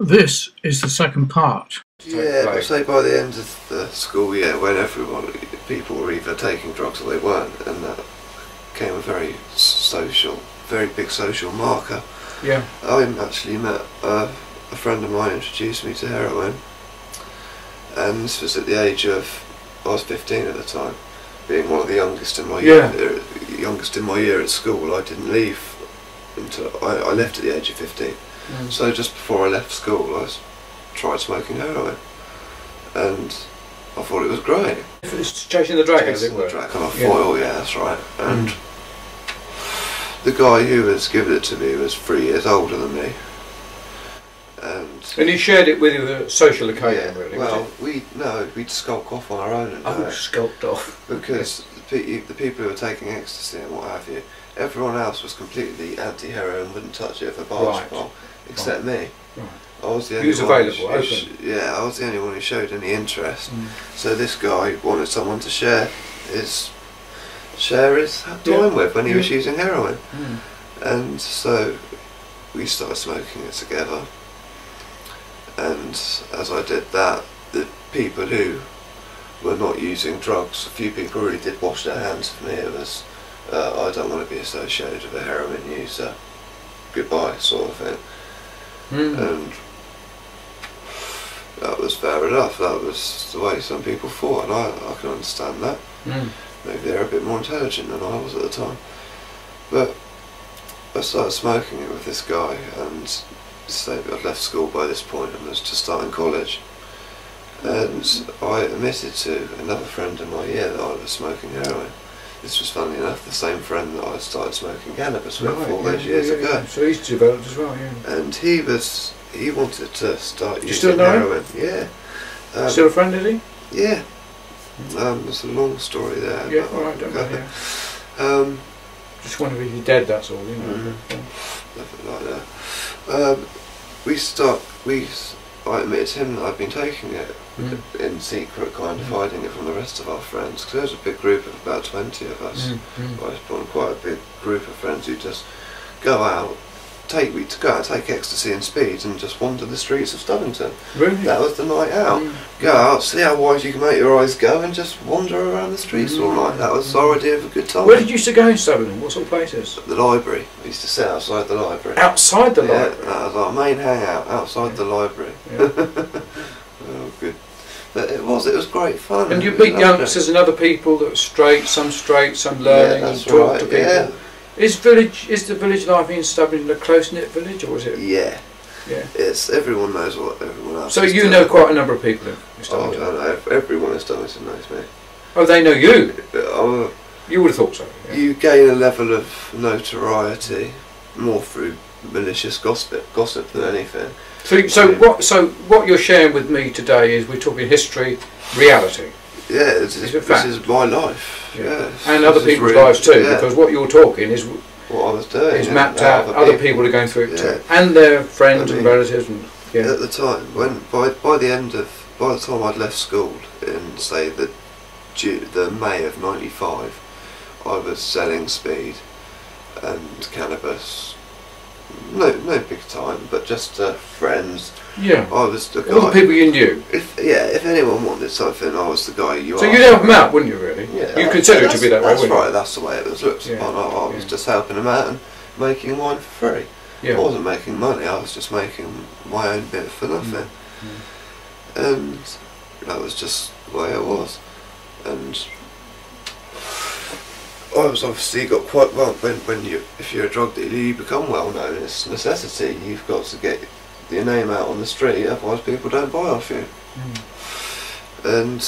This is the second part. Yeah, so by the end of the school year, when people were either taking drugs or they weren't, and that became a very big social marker. Yeah. I actually met a friend of mine introduced me to heroin, and this was at the age of, I was 15 at the time, being one of the youngest in my year at school. I didn't leave until I left at the age of 15. So just before I left school, I tried smoking heroin, and I thought it was great. It's chasing the dragon, as it were. On a foil, yeah, that's right. And the guy who was giving it to me was 3 years older than me. And he shared it with you at a social occasion, really? Well, we'd skulk off on our own and do it. Skulked off. Because the people who were taking ecstasy and what have you, everyone else was completely anti-heroin, wouldn't touch it for basketball, except me. Right. I was the only one available, I was the only one who showed any interest. So this guy wanted someone to share his time with when he was using heroin. And so we started smoking it together. And as I did that, the people who were not using drugs, a few people really did wash their hands of me. It was, I don't want to be associated with a heroin user, goodbye, sort of thing. And that was fair enough. That was the way some people thought, and I can understand that. Maybe they're a bit more intelligent than I was at the time. But I started smoking it with this guy, and I'd left school by this point and was just starting college. And I admitted to another friend in my year that I was smoking heroin. This was, funnily enough, the same friend that I started smoking cannabis with all those years ago. So he's developed as well, And he wanted to start using heroin. Yeah. Still a friend, is he? Yeah. There's a long story there. Yeah, alright, don't worry. Just wonder if he's dead, that's all, Nothing like that. I admitted to him that I'd been taking it in secret, kind of hiding it from the rest of our friends, because there was a big group of about 20 of us. I was born quite a big group of friends who just go out, take ecstasy and speed and just wander the streets of Stubbington. Really? That was the night out. Go out, see how wide you can make your eyes go, and just wander around the streets all night. That was our idea of a good time. Where did you used to go in Stubbington? What sort of places? The library. We used to sit outside the library. Outside the library? That was our main hangout, outside the library. Oh, good. But it was great fun. And you meet youngsters and other people that are some learning, and talk to people. Yeah. Is the village life in Stubbington a close-knit village, or is it? Yeah. It's everyone knows what everyone else. So is you doing. know quite a number of people in Stubbington. Oh, I know. Everyone in Stubbington knows me. Oh, they know you. You would have thought so. Yeah. You gain a level of notoriety more through malicious gossip than anything. So what you're sharing with me today is we're talking history, reality. Yeah, this is my life. Yeah. And other people's lives too, because what you're talking is what I was doing. Is mapped out. Other people are going through it too, and their friends and relatives. And at the time, by the time I'd left school in say the May of '95, I was selling speed and cannabis. No big time, but just friends. Yeah. I was the guy. All the people you knew. If anyone wanted something, I was the guy you. So you'd help them out, wouldn't you? Really? Yeah. You consider it to be that way. That's right. That's the way it was looked upon. I was just helping them out and making wine for free. I wasn't making money. I was just making my own bit for nothing. And that was just the way it was. And I was obviously got quite well. If you're a drug dealer, you become well known. It's a necessity. You've got to get your name out on the street, otherwise people don't buy off you. And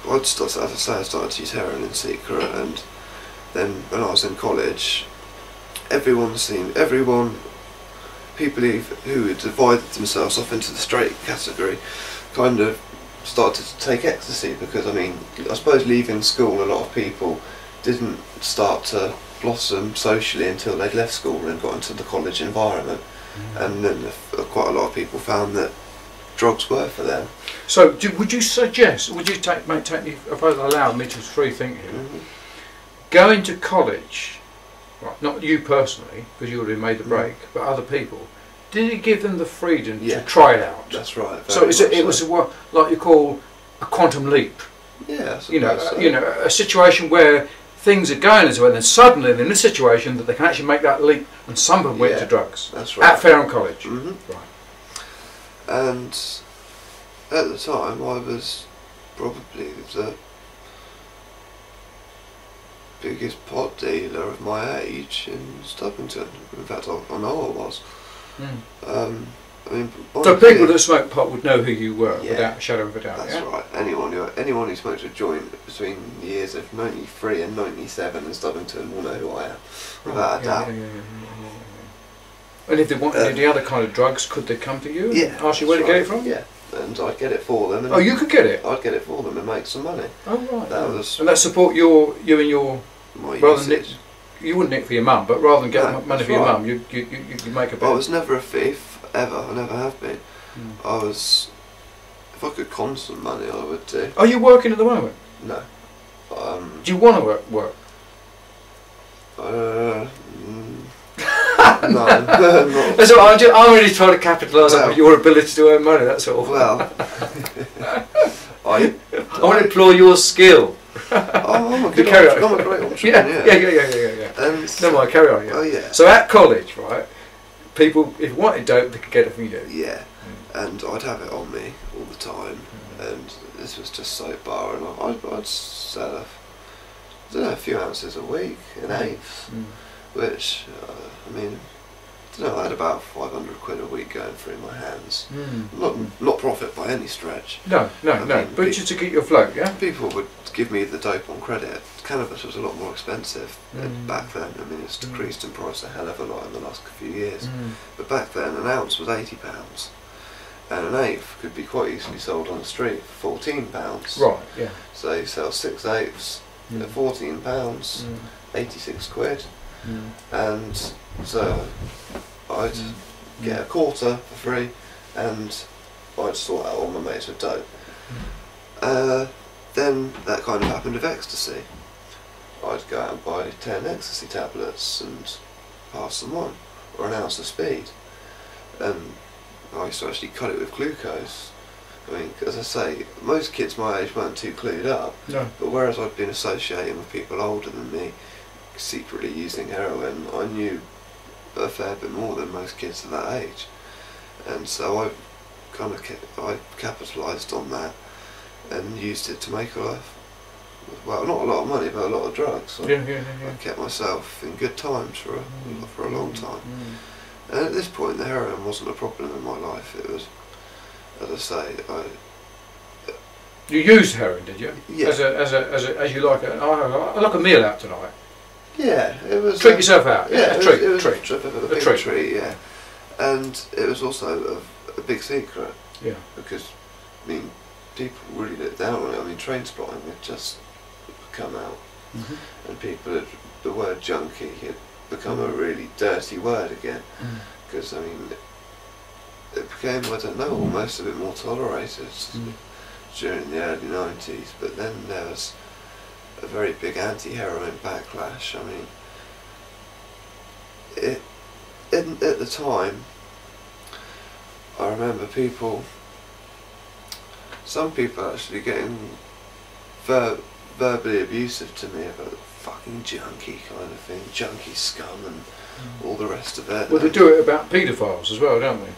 I started to use heroin in secret, and then when I was in college, people who had divided themselves off into the straight category kind of started to take ecstasy, because I suppose leaving school, a lot of people didn't start to blossom socially until they'd left school and got into the college environment. And then quite a lot of people found that drugs were for them. So would you take me, if I allow me to free think here, going to college right, not you personally, because you already made the break, but other people, did it give them the freedom to try it out? That's right. So it was what, like you call a quantum leap. Yeah, you know, a situation where things are going as well, and then suddenly they're in a situation that they can actually make that leap, and some of them went to drugs. That's right. At Fareham College. Mm-hmm. Right. And at the time, I was probably the biggest pot dealer of my age in Stubbington. In fact, I know I was. I mean, so people that smoke pot would know who you were, without a shadow of a doubt. That's right. Anyone who smokes a joint between the years of 93 and 97 in Stubbington will know who I am, without a doubt. And if they wanted any other kind of drugs, could they come to you and ask you where to get it from? Yeah, and I'd get it for them. And you could get it? I'd get it for them and make some money. Oh, right. And that support you and your... My rather than you wouldn't nick for your mum, but rather than get money for your mum, you make a bit. I was never a thief, ever. I never have been. I was... If I could con some money, I would do. Are you working at the moment? No. Do you want to work? No. That's what I'm really trying to capitalise on your ability to earn money, that's all. Well, I want to employ your skill. I'm a great entrepreneur. Yeah. No mind, carry on. Oh yeah. So at college, right, people, if you wanted dope, they could get it from you. Yeah. And I'd have it on me all the time, and this was just so bar, and I'd sell a few ounces a week in eighths, which I mean, I don't know, I had about 500 quid a week going through my hands. Not profit by any stretch. No, but just to keep your float, yeah? People would give me the dope on credit. Cannabis was a lot more expensive back then. I mean, it's decreased in price a hell of a lot in the last few years. But back then, an ounce was £80, and an eighth could be quite easily sold on the street for £14. Right, yeah. So you sell 6 eighths at £14, 86 quid. And so I'd get a quarter for free, and I'd sort out all my mates with dope. Then that kind of happened with ecstasy. I'd go out and buy 10 ecstasy tablets and pass them on, or an ounce of speed. And I used to actually cut it with glucose. I mean, as I say, most kids my age weren't too clued up, but whereas I'd been associating with people older than me secretly using heroin, I knew a fair bit more than most kids of that age, and so I capitalised on that and used it to make not a lot of money, but a lot of drugs. I kept myself in good times for a long time, and at this point the heroin wasn't a problem in my life. It was, as I say, you used heroin, did you? Yeah. As you like I like a meal out tonight. Yeah, it was. Treat yourself out. Yeah, a treat. Yeah, and it was also a big secret. Yeah. Because, I mean, people really looked down on it. I mean, train spotting had just come out, and the word junkie had become a really dirty word again. Because I mean, it became, I don't know, almost a bit more tolerated during the early 90s. But then there was a very big anti-heroin backlash. I mean, at the time, I remember some people actually getting verbally abusive to me about fucking junkie kind of thing, junkie scum and all the rest of it. Well, they do it about paedophiles as well, don't they?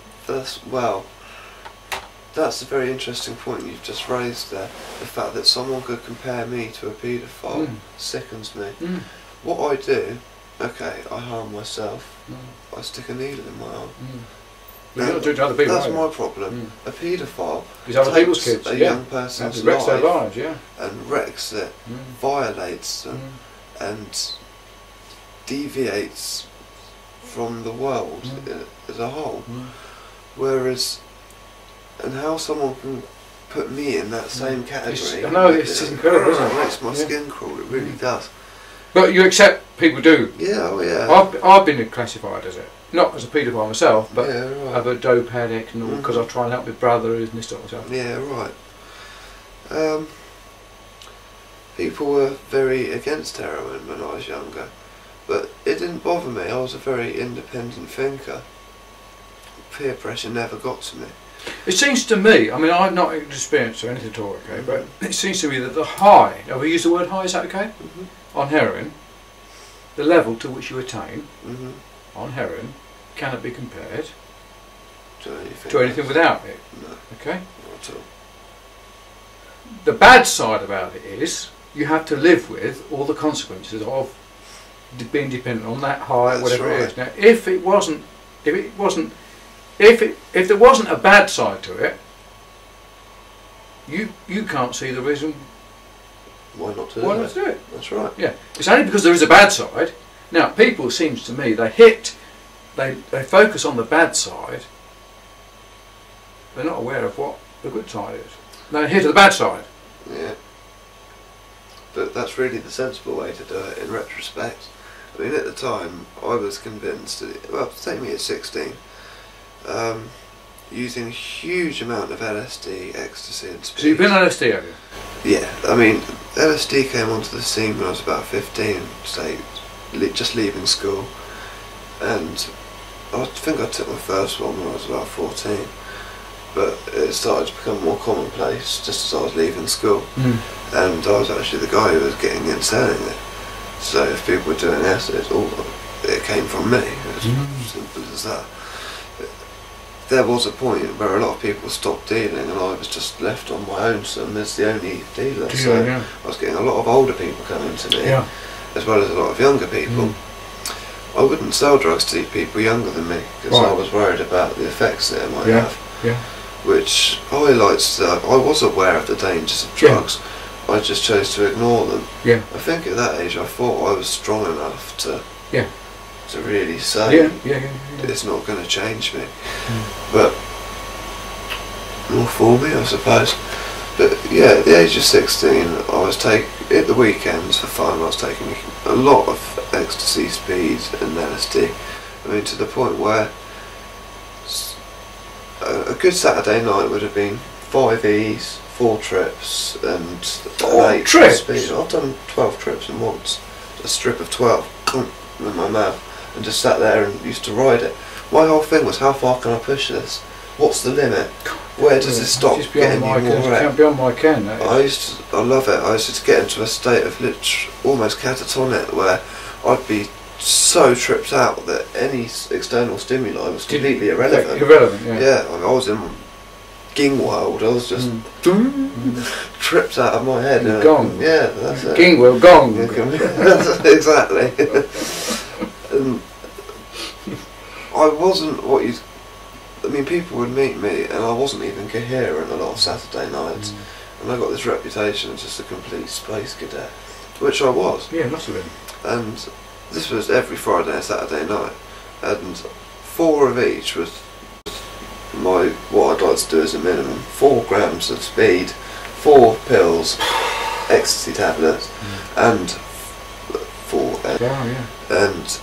That's a very interesting point you've just raised there. The fact that someone could compare me to a paedophile sickens me. What I do, okay, I harm myself. I stick a needle in my arm. You're not doing to other people. That's my problem. A paedophile takes other people's kids, a young person's wrecks life, their lives, and wrecks it, violates them, and deviates from the world as a whole. Whereas, and how someone can put me in that same category? I know, it's incredible, isn't it? It makes my skin crawl. It really does. But you accept people do. Yeah, oh yeah. I've been classified as it. Not as a paedophile myself, but right. as a dope addict and all, because I try and help my brother who's missed it myself. Yeah, right. People were very against heroin when I was younger, but it didn't bother me. I was a very independent thinker. Peer pressure never got to me. It seems to me, I mean, I've not experienced or anything at all, okay, but it seems to me that the high, now we use the word high, is that okay? On heroin, the level to which you attain on heroin cannot be compared to anything without it. No. Okay? Not at all. The bad side about it is you have to live with all the consequences of being dependent on that high, That's whatever right. it is. Now, if there wasn't a bad side to it, you can't see the reason Why not do why it? not do it. That's right. Yeah, it's only because there is a bad side. Now, people, seems to me, they focus on the bad side. They're not aware of what the good side is. They hit the bad side. Yeah. But that's really the sensible way to do it in retrospect. I mean, at the time, I was convinced that, well, take me at 16, using a huge amount of LSD, ecstasy and speed. So you've been on LSD, have you? Yeah, I mean, LSD came onto the scene when I was about 15, say, just leaving school, and I think I took my first one when I was about 14, but it started to become more commonplace just as I was leaving school, and I was actually the guy who was getting it and selling it. So if people were doing acid, it came from me. It was as simple as that. There was a point where a lot of people stopped dealing and I was just left on my own, so as the only dealer. So I was getting a lot of older people coming to me, as well as a lot of younger people. I wouldn't sell drugs to people younger than me because I was worried about the effects that it might have. Which highlights that I was aware of the dangers of drugs. I just chose to ignore them. I think at that age I thought I was strong enough to really say it's not going to change me. But more for me, I suppose. But yeah, at the age of 16, I was at the weekends for fun. I was taking a lot of ecstasy, speed, and LSD. I mean, to the point where a good Saturday night would have been 5 E's, 4 trips, and 8 trips? Speed. I've done 12 trips in once. A strip of 12 in my mouth, and just sat there and used to ride it. My whole thing was, how far can I push this? What's the limit? Where does it stop getting you more wrecked? Beyond my ken. I love it. I used to get into a state of almost catatonic where I'd be so tripped out that any external stimuli was completely irrelevant. Yeah, I was in Ging world. I was just tripped out of my head. Gong. Yeah, that's it. Ging will gong. Exactly. And I wasn't what you. I mean, people would meet me, and I wasn't even coherent a lot of Saturday nights, and I got this reputation as just a complete space cadet, which I was. Yeah, must have been. And this was every Friday and Saturday night, and 4 of each was what I'd like to do as a minimum. 4 grams of speed, 4 pills, ecstasy tablets, and 4. And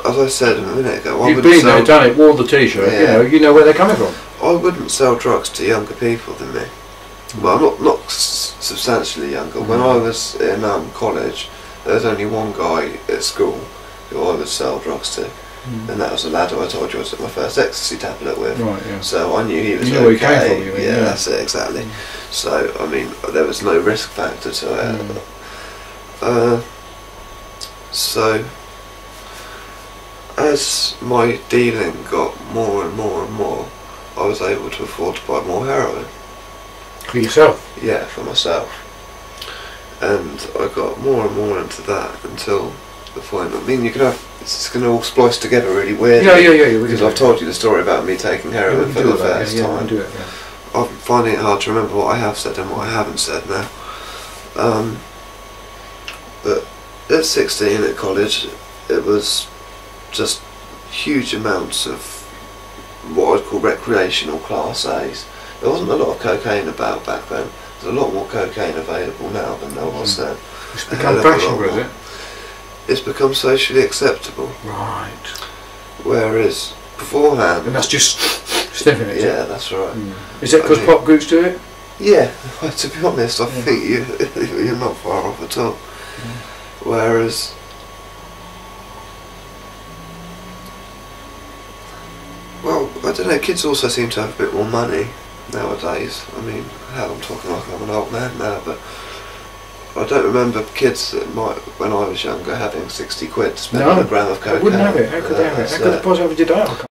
as I said a minute ago, you've been there, done it, worn the t-shirt. You know where they're coming from. I wouldn't sell drugs to younger people than me. Well, not substantially younger. When I was in college, there was only one guy at school who I would sell drugs to, and that was a lad who I told you I took my first ecstasy tablet with. So I knew he was where he came from, you mean, yeah, that's it, exactly. So I mean, there was no risk factor to it. So as my dealing got more and more and more, I was able to afford to buy more heroin. For yourself? Yeah, for myself. And I got more and more into that until the point. I mean, it's going to all splice together really weirdly. Yeah. Because I've told you the story about me taking heroin for the first time. I'm finding it hard to remember what I have said and what I haven't said now. But at 16 at college, it was just huge amounts of what I'd call recreational class A's. There wasn't a lot of cocaine about back then. There's a lot more cocaine available now than there was then. It's become fashionable, is it? It's become socially acceptable. Right. Whereas beforehand... And that's just sniffing it, yeah, that's right. Is it because pop groups do it? Yeah, to be honest, I think you're not far off at all. Whereas I don't know, kids also seem to have a bit more money nowadays. I mean, hell, I'm talking like I'm an old man now, but I don't remember kids that might, when I was younger, having 60 quid to spend on a gram of cocaine. I wouldn't have it. How could they have it? How could they possibly have a